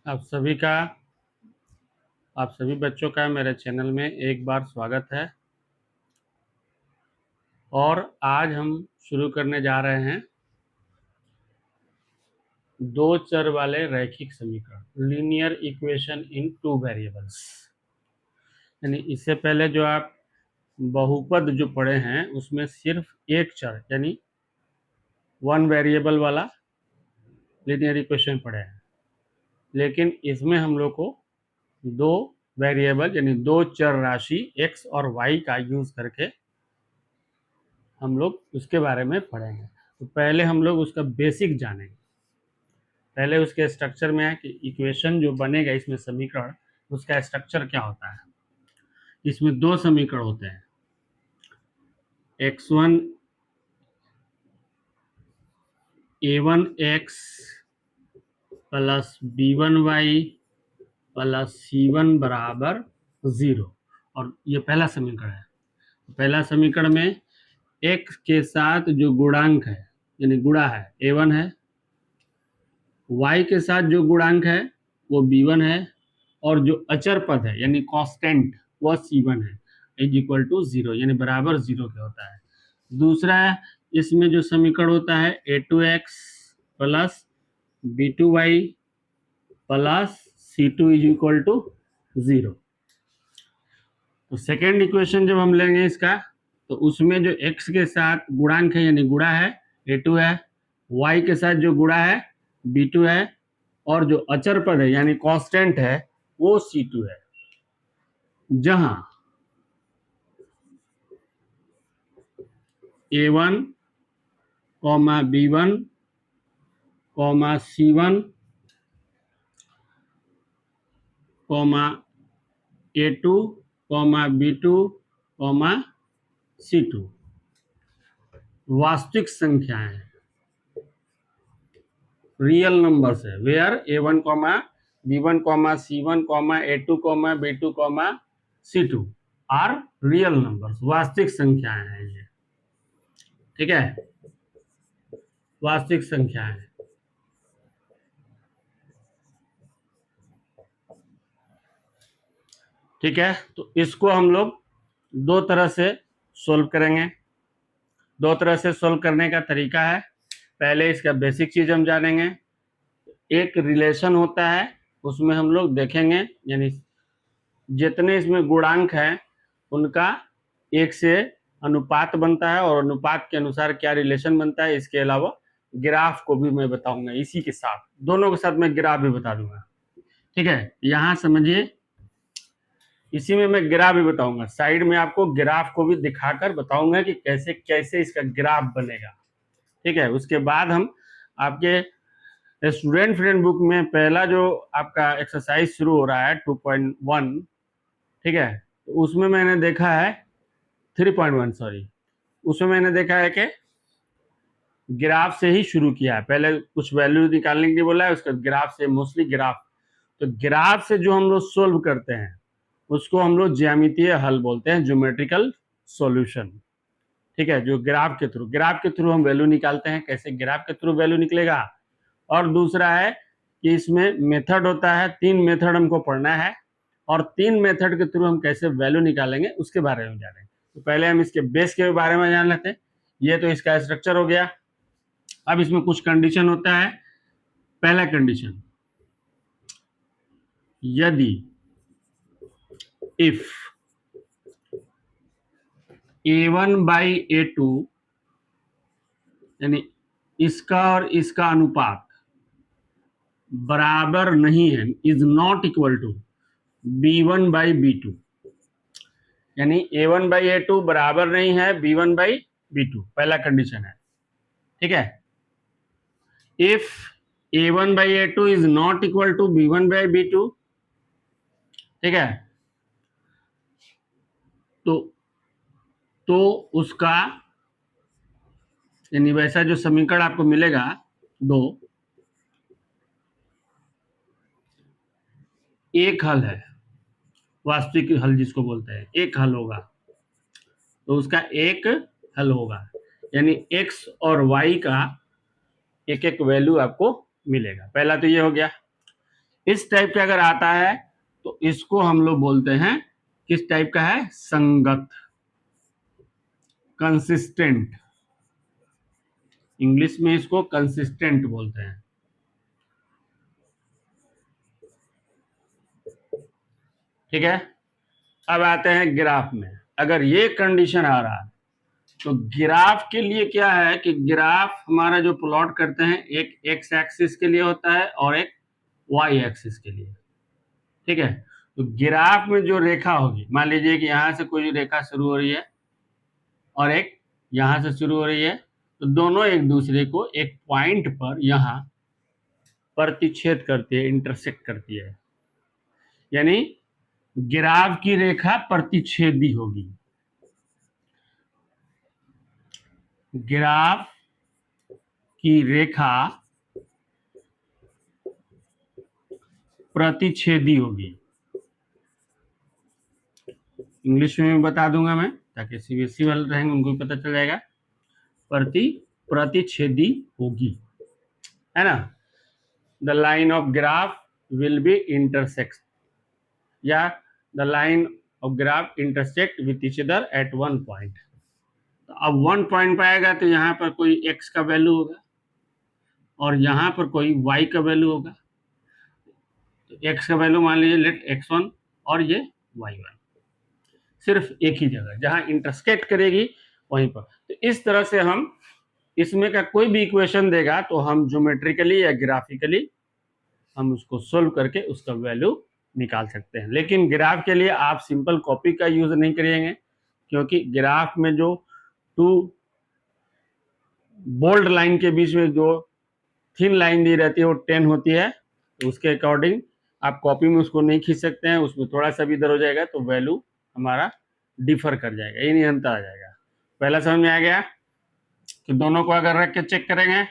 आप सभी बच्चों का मेरे चैनल में एक बार स्वागत है। और आज हम शुरू करने जा रहे हैं दो चर वाले रैखिक समीकरण, linear equation in two variables. यानी इससे पहले जो आप बहुपद जो पढ़े हैं उसमें सिर्फ एक चर यानी वन वेरिएबल वाला लीनियर इक्वेशन पढ़े हैं, लेकिन इसमें हम लोग को दो वेरिएबल यानी दो चर राशि x और y का यूज करके हम लोग उसके बारे में पढ़ेंगे। तो पहले हम लोग उसका बेसिक जानेंगे। पहले उसके स्ट्रक्चर में है कि इक्वेशन जो बनेगा इसमें समीकरण, उसका स्ट्रक्चर क्या होता है। इसमें दो समीकरण होते हैं, x1 a1x plus b1y plus c1 बराबर 0। और ये पहला समीकरण है। पहला समीकरण में x के साथ जो गुणांक है यानी गुणा है a1 है, y के साथ जो गुणांक है वो b1 है, और जो अचर पद है यानी कांस्टेंट वह c1 है, इज इक्वल टू 0 यानी बराबर 0 के होता है। दूसरा इसमें जो समीकरण होता है a2x plus b2y plus c2 is equal to 0। तो सेकेंड इक्वेशन जब हम लेंगे इसका, तो उसमें जो x के साथ गुणांक है यानी गुणा है a2 है, y के साथ जो गुणा है b2 है, और जो अचर पद है यानी कांस्टेंट है वो c2 है। जहां a1 b1 c1 a2 b2 c2 वास्तविक संख्याएं हैं, रियल नंबर्स है। Where a1 b1 c1 a2 b2 c2 are real numbers, वास्तविक संख्याएं हैं ये। ठीक है, वास्तविक संख्याएं हैं। ठीक है, तो इसको हम लोग दो तरह से सोल्व करेंगे। दो तरह से सोल्व करने का तरीका है। पहले इसका बेसिक चीज हम जानेंगे। एक रिलेशन होता है, उसमें हम लोग देखेंगे यानी जितने इसमें गुणांक हैं उनका एक से अनुपात बनता है, और अनुपात के अनुसार क्या रिलेशन बनता है। इसके अलावा ग्राफ को भी मैं बताऊंगा, इसी के साथ दोनों के साथ मैं ग्राफ भी बता दूंगा। ठीक है, यहां समझिए, इसी में मैं ग्राफ भी बताऊंगा। साइड में आपको ग्राफ को भी दिखाकर बताऊंगा कि कैसे कैसे इसका ग्राफ बनेगा। ठीक है, उसके बाद हम आपके स्टूडेंट फ्रेंड बुक में पहला जो आपका एक्सरसाइज शुरू हो रहा है 2.1, ठीक है, तो उसमें मैंने देखा है 3.1 सॉरी, उसमें मैंने देखा है कि ग्राफ से ही शुरू किया है। पहले कुछ वैल्यू निकालने के लिए बोला है, उसके ग्राफ से, मोस्टली ग्राफ। तो ग्राफ से जो हम लोग सोल्व करते हैं उसको हम लोग ज्यामितीय हल बोलते हैं, ज्योमेट्रिकल सॉल्यूशन। ठीक है, जो ग्राफ के थ्रू हम वैल्यू निकालते हैं। कैसे ग्राफ के थ्रू वैल्यू निकलेगा। और दूसरा है कि इसमें मेथड होता है, 3 मेथड हमको पढ़ना है, और 3 मेथड के थ्रू हम कैसे वैल्यू निकालेंगे उसके बारे में जानेंगे। तो पहले हम इसके बेस के बारे में जान लेते हैं। ये तो इसका स्ट्रक्चर हो गया। अब इसमें कुछ कंडीशन होता है। पहला कंडीशन, यदि इफ a1 बाई a2 यानी इसका और इसका अनुपात बराबर नहीं है, is not equal to b1 by b2, यानी a1 बाई a2 बराबर नहीं है b1 बाई b2, पहला कंडीशन है। ठीक है, if a1 by a2 is not equal to b1 by b2, ठीक है, तो उसका यानी वैसा जो समीकरण आपको मिलेगा, दो एक हल है, वास्तविक हल जिसको बोलते हैं, एक हल होगा। तो उसका एक हल होगा, यानी x और y का एक एक वैल्यू आपको मिलेगा। पहला तो ये हो गया। इस टाइप का अगर आता है तो इसको हम लोग बोलते हैं, किस टाइप का है, संगत, कंसिस्टेंट। इंग्लिश में इसको कंसिस्टेंट बोलते हैं। ठीक है, अब आते हैं ग्राफ में। अगर ये कंडीशन आ रहा है तो ग्राफ के लिए क्या है कि ग्राफ हमारा जो प्लॉट करते हैं, एक एक्स एक्सिस के लिए होता है और एक वाई एक्सिस के लिए। ठीक है, तो ग्राफ में जो रेखा होगी, मान लीजिए कि यहां से कोई रेखा शुरू हो रही है और एक यहां से शुरू हो रही है, तो दोनों एक दूसरे को एक पॉइंट पर यहां प्रतिच्छेद करती है, इंटरसेक्ट करती है, यानी ग्राफ की रेखा प्रतिच्छेदी होगी। ग्राफ की रेखा प्रतिच्छेदी होगी। इंग्लिश में भी बता दूंगा मैं, ताकि सीबीएसई वाले रहेंगे उनको भी पता चल जाएगा। प्रतिच्छेदी होगी, है ना। The line of graph will be intersect, या the line of graph intersect with each other at one point. तो अब वन पॉइंट पर आएगा तो यहाँ पर कोई एक्स का वैल्यू होगा और यहाँ पर कोई वाई का वैल्यू होगा। तो एक्स का वैल्यू मान लीजिए लेट x1 और ये y1, सिर्फ एक ही जगह जहां इंटरसेक्ट करेगी वहीं पर। तो इस तरह से हम इसमें का कोई भी इक्वेशन देगा तो हम ज्योमेट्रिकली या ग्राफिकली हम उसको सोल्व करके उसका वैल्यू निकाल सकते हैं। लेकिन ग्राफ के लिए आप सिंपल कॉपी का यूज नहीं करेंगे, क्योंकि ग्राफ में जो टू बोल्ड लाइन के बीच में जो थिन लाइन दी रहती है वो 10 होती है, तो उसके अकॉर्डिंग आप कॉपी में उसको नहीं खींच सकते हैं, उसमें थोड़ा सा भी इधर हो जाएगा तो वैल्यू हमारा डिफर कर जाएगा, ये नहीं अंतर आ जाएगा। पहला समझ में आ गया कि दोनों को अगर रख के चेक करेंगे।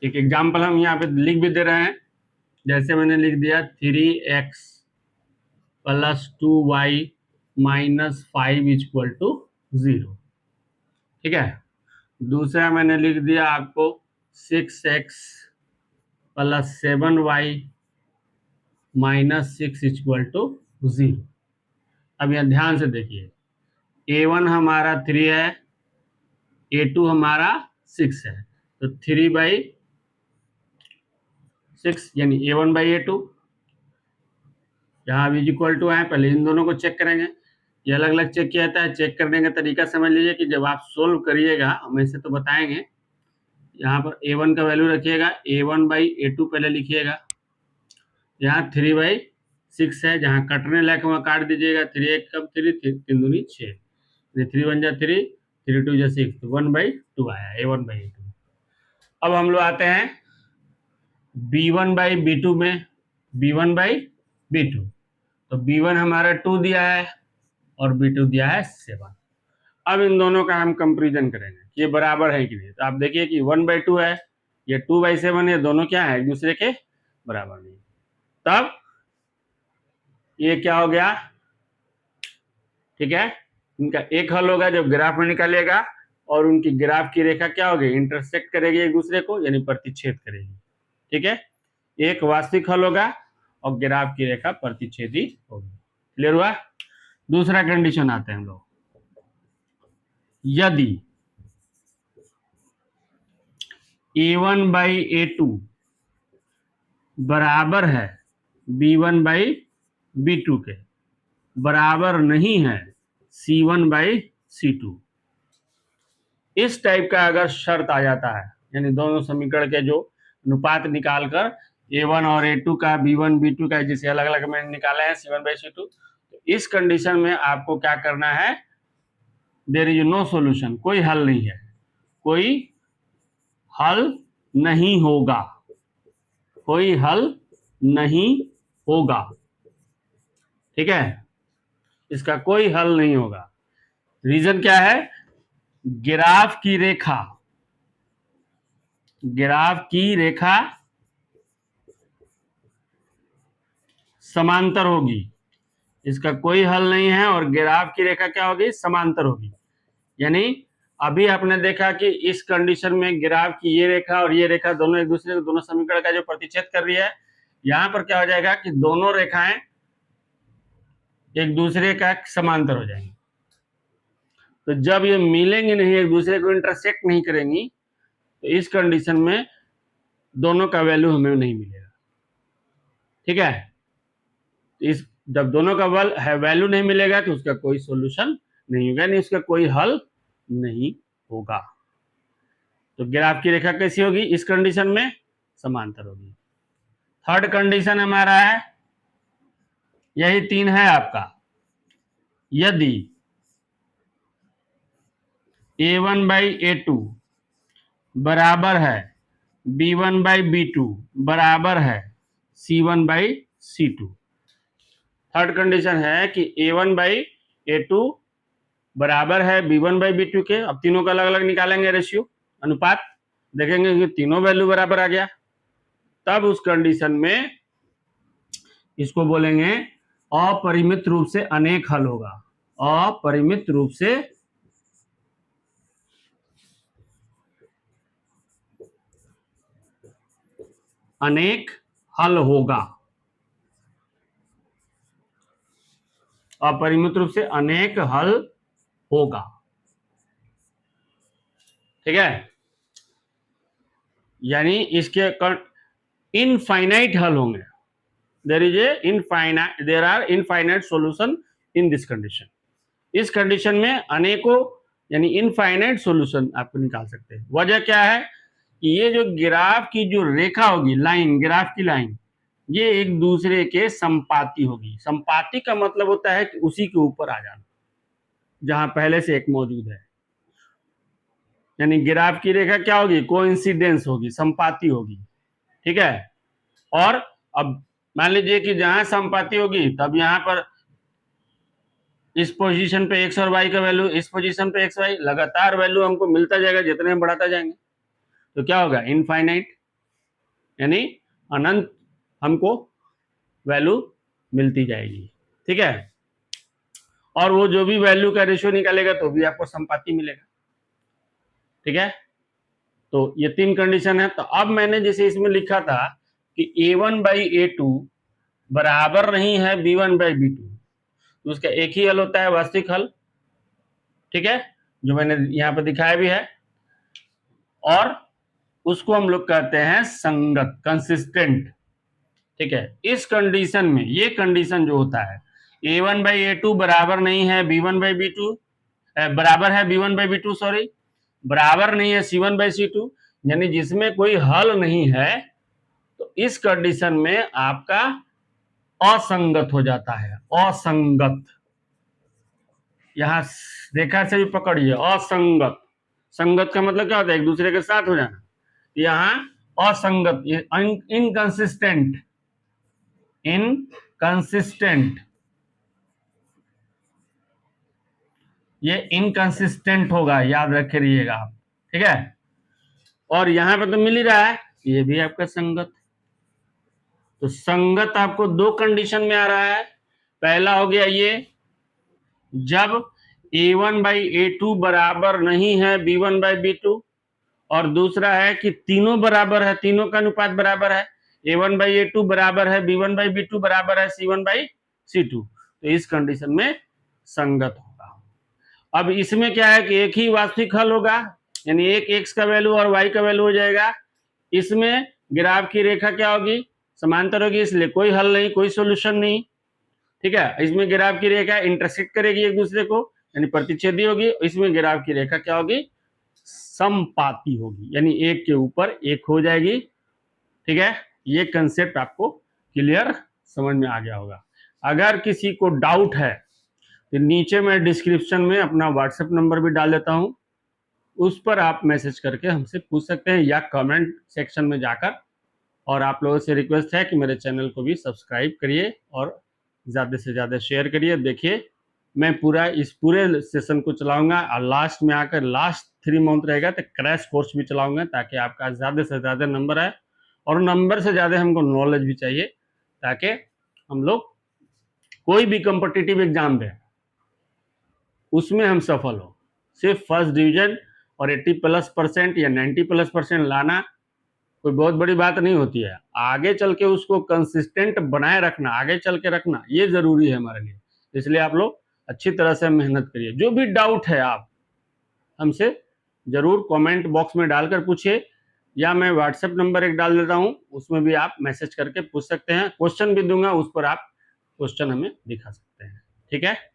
एक एग्जाम्पल हम यहाँ पे लिख भी दे रहे हैं, जैसे मैंने लिख दिया 3x + 2y - 5 = 0। ठीक है, दूसरा मैंने लिख दिया आपको 6x + 7y - 6 = 0। अब यहाँ ध्यान से देखिए, a1 हमारा 3 है, a2 हमारा 6 है, तो 3/6 यानी a1/a2। यहाँ भी इक्वल टू है, पहले इन दोनों को चेक करेंगे। ये अलग अलग चेक किया जाता है, चेक करने का तरीका समझ लीजिए कि जब आप सोल्व करिएगा, हम ऐसे तो बताएंगे, यहाँ पर a1 का वैल्यू रखिएगा, a1/a2 पहले लिखिएगा। यहाँ 3/6 है, जहाँ कटने लायक वहाँ काट दीजिएगा। 3 1 कब 3, 3 दूनी 6, 3 1 जा 3, 3 2 जा 6, तो 1/2 आया, a1/a2। अब हम लोग आते हैं b1/b2 में, b1/b2, तो b1 हमारा 2 दिया है और b2 दिया है 7। अब इन दोनों का हम कंपेरिजन करेंगे कि ये बराबर है कि नहीं। तो आप देखिए कि 1/2 है, ये 2/7 है, दोनों क्या है, एक दूसरे के बराबर नहीं। तब ये क्या हो गया, ठीक है, इनका एक हल होगा जब ग्राफ में निकालेगा और उनकी ग्राफ की रेखा क्या होगी, इंटरसेक्ट करेगी एक दूसरे को, यानी प्रतिच्छेद करेगी। ठीक है, एक वास्तविक हल होगा और ग्राफ की रेखा प्रतिच्छेदी होगी। क्लियर हुआ। दूसरा कंडीशन आते हैं हम लोग, यदि a1/a2 बराबर है b1/b2 के, बराबर नहीं है c1/c2, इस टाइप का अगर शर्त आ जाता है, यानी दोनों समीकरण के जो अनुपात निकालकर a1 और a2 का, b1 b2 का, जिसे अलग अलग मैंने निकाला है c1/c2, तो इस कंडीशन में आपको क्या करना है, देयर इज नो सॉल्यूशन, कोई हल नहीं है, कोई हल नहीं होगा, कोई हल नहीं होगा। ठीक है, इसका कोई हल नहीं होगा। रीजन क्या है, ग्राफ की रेखा, ग्राफ की रेखा समांतर होगी, इसका कोई हल नहीं है, और ग्राफ की रेखा क्या होगी, समांतर होगी। यानी अभी आपने देखा कि इस कंडीशन में ग्राफ की ये रेखा और ये रेखा दोनों एक दूसरे को दोनों समीकरण का जो प्रतिच्छेद कर रही है, यहां पर क्या हो जाएगा कि दोनों रेखाएं एक दूसरे का समांतर हो जाएंगी। तो जब ये मिलेंगी नहीं, एक दूसरे को इंटरसेक्ट नहीं करेंगी, तो इस कंडीशन में दोनों का वैल्यू हमें नहीं मिलेगा। ठीक है, इस जब दोनों का वैल्यू नहीं मिलेगा तो उसका कोई सॉल्यूशन नहीं होगा, यानी उसका कोई हल नहीं होगा। तो ग्राफ की रेखा कैसी होगी इस कंडीशन में? समांतर होगी। थर्ड कंडीशन हमारा है, यही 3 है आपका, यदि a1/a2 बराबर है b1/b2 बराबर है c1/c2। थर्ड कंडीशन है कि a1/a2 बराबर है b1/b2 के। अब तीनों का अलग अलग निकालेंगे रेशियो, अनुपात, देखेंगे कि तीनों वैल्यू बराबर आ गया, तब उस कंडीशन में इसको बोलेंगे अपरिमित रूप से अनेक हल होगा। अपरिमित रूप से अनेक हल होगा। अपरिमित रूप से अनेक हल होगा। ठीक है, यानी इसके इनफाइनाइट हल होंगे। There are infinite solution in this condition. इस कंडीशन में अनेकों यानी इनफाइनाइट सॉल्यूशन आपको निकाल सकते हैं। वजह क्या है कि ये जो ग्राफ की जो रेखा होगी, लाइन, ग्राफ की लाइन, ये एक दूसरे के संपाती होगी। संपाती का मतलब होता है कि उसी के ऊपर आ जाना, जहां पहले से एक मौजूद है। यानी ग्राफ की रेखा क्या होगी? कोइंसिडेंस होगी, संपाती होगी। ठीक है, और अब मान लीजिए कि जहां संपाती होगी तब यहां पर इस पोजीशन पे x और y का वैल्यू, इस पोजीशन पे x y, लगातार वैल्यू हमको मिलता जाएगा जितने हम बढ़ाता जाएंगे। तो क्या होगा? इनफाइनाइट, यानी अनंत हमको वैल्यू मिलती जाएगी। ठीक है, और वो जो भी वैल्यू का रेशियो निकालेगा तो भी आपको संपाती मिलेगा। ठीक है, तो ये 3 कंडीशन है। तो अब मैंने जैसे इसमें लिखा था कि a1/a2 बराबर नहीं है b1/b2, तो उसका एक ही हल होता है, वास्तविक हल। ठीक है, जो मैंने यहां पर दिखाया भी है, और उसको हम लोग कहते हैं संगत, कंसिस्टेंट। ठीक है, इस कंडीशन में ये कंडीशन जो होता है a1/a2 बराबर नहीं है b1/b2, बराबर है b1/b2, सॉरी, बराबर नहीं है c1/c2, यानी जिसमें कोई हल नहीं है, तो इस कंडीशन में आपका असंगत हो जाता है। असंगत, यहां रेखा से भी पकड़िए, असंगत। संगत का मतलब क्या होता है? एक दूसरे के साथ हो जाना। यहां असंगत, इनकंसिस्टेंट, इनकंसिस्टेंट, ये इनकंसिस्टेंट होगा, याद रखे रहिएगा आप। ठीक है, और यहां पर तो मिल ही रहा है, ये भी आपका संगत। तो संगत आपको 2 कंडीशन में आ रहा है। पहला हो गया ये, जब a1/a2 बराबर नहीं है b1/b2, और दूसरा है कि तीनों बराबर है, तीनों का अनुपात बराबर है, a1/a2 बराबर है b1/b2 बराबर है c1/c2, तो इस कंडीशन में संगत होगा। अब इसमें क्या है कि एक ही वास्तविक हल होगा, यानी एक x का वैल्यू और y का वैल्यू हो जाएगा। इसमें ग्राफ की रेखा क्या होगी? समांतर होगी, इसलिए कोई हल नहीं, कोई सोल्यूशन नहीं। ठीक है, इसमें ग्राफ की रेखा इंटरसेक्ट करेगी एक दूसरे को, यानी प्रतिच्छेदी होगी। इसमें ग्राफ की रेखा क्या होगी? समपाती होगी, यानी एक के ऊपर एक हो जाएगी। ठीक है, ये कंसेप्ट आपको क्लियर समझ में आ गया होगा। अगर किसी को डाउट है तो नीचे मैं डिस्क्रिप्शन में अपना व्हाट्सएप नंबर भी डाल देता हूं, उस पर आप मैसेज करके हमसे पूछ सकते हैं, या कमेंट सेक्शन में जाकर। और आप लोगों से रिक्वेस्ट है कि मेरे चैनल को भी सब्सक्राइब करिए और ज़्यादा से ज़्यादा शेयर करिए। देखिए, मैं इस पूरे सेशन को चलाऊंगा, और लास्ट में आकर लास्ट 3 मंथ रहेगा तो क्रैश कोर्स भी चलाऊंगा, ताकि आपका ज़्यादा से ज़्यादा नंबर आए, और नंबर से ज़्यादा हमको नॉलेज भी चाहिए, ताकि हम लोग कोई भी कॉम्पिटिटिव एग्जाम दें उसमें हम सफल हो। सिर्फ फर्स्ट डिवीजन और 80+% या 90+% लाना कोई बहुत बड़ी बात नहीं होती है। आगे चल के उसको कंसिस्टेंट बनाए रखना, आगे चल के रखना, ये जरूरी है हमारे लिए। इसलिए आप लोग अच्छी तरह से मेहनत करिए। जो भी डाउट है आप हमसे जरूर कमेंट बॉक्स में डालकर पूछिए, या मैं व्हाट्सएप नंबर एक डाल देता हूं, उसमें भी आप मैसेज करके पूछ सकते हैं। क्वेश्चन भी दूंगा, उस पर आप क्वेश्चन हमें दिखा सकते हैं। ठीक है।